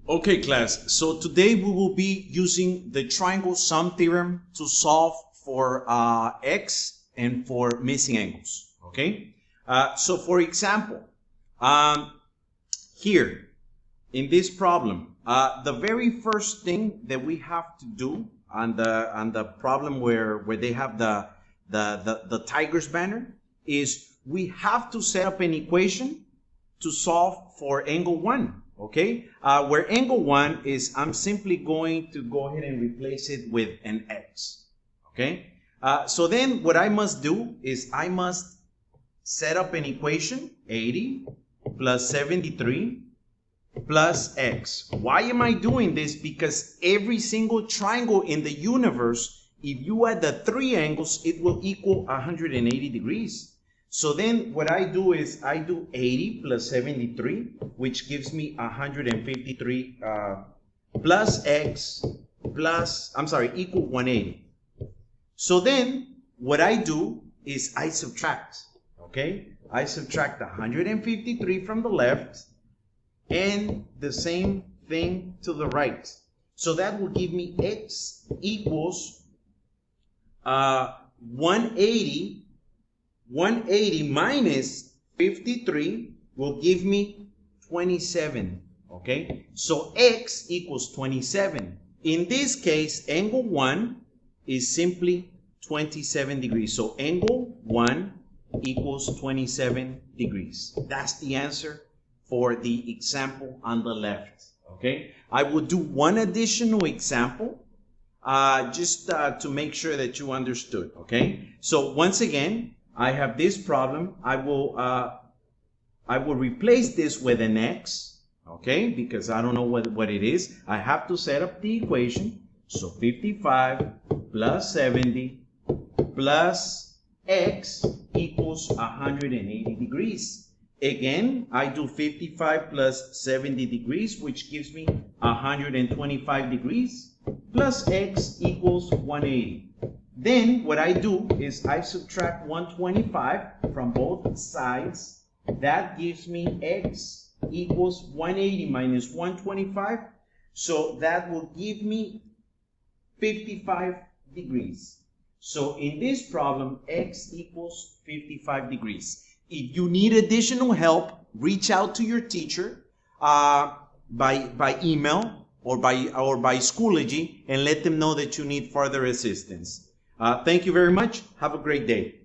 Okay, class. So today we will be using the triangle sum theorem to solve for x and for missing angles. Okay. So for example, here in this problem, the very first thing that we have to do on the problem where they have the tiger's banner is we have to set up an equation to solve for angle 1. Okay, where angle 1 is, I'm simply going to go ahead and replace it with an x. Okay, so then what I must do is I must set up an equation, 80 plus 73 plus x. Why am I doing this? Because every single triangle in the universe, if you add the three angles, it will equal 180 degrees. So then what I do is I do 80 plus 73, which gives me 153 plus x plus, equal 180. So then what I do is I subtract, okay? I subtract 153 from the left and the same thing to the right. So that will give me x equals 180 minus 53 will give me 27, okay? So x equals 27. In this case, angle 1 is simply 27 degrees. So angle 1 equals 27 degrees. That's the answer for the example on the left, okay? I will do one additional example just to make sure that you understood, okay? So once again, I have this problem. I will replace this with an x, okay, because I don't know what it is. I have to set up the equation. So 55 plus 70 plus x equals 180 degrees. Again, I do 55 plus 70 degrees, which gives me 125 degrees, plus x equals 180. Then what I do is I subtract 125 from both sides. That gives me x equals 180 minus 125. So that will give me 55 degrees. So in this problem, x equals 55 degrees. If you need additional help, reach out to your teacher by email or by Schoology and let them know that you need further assistance. Thank you very much. Have a great day.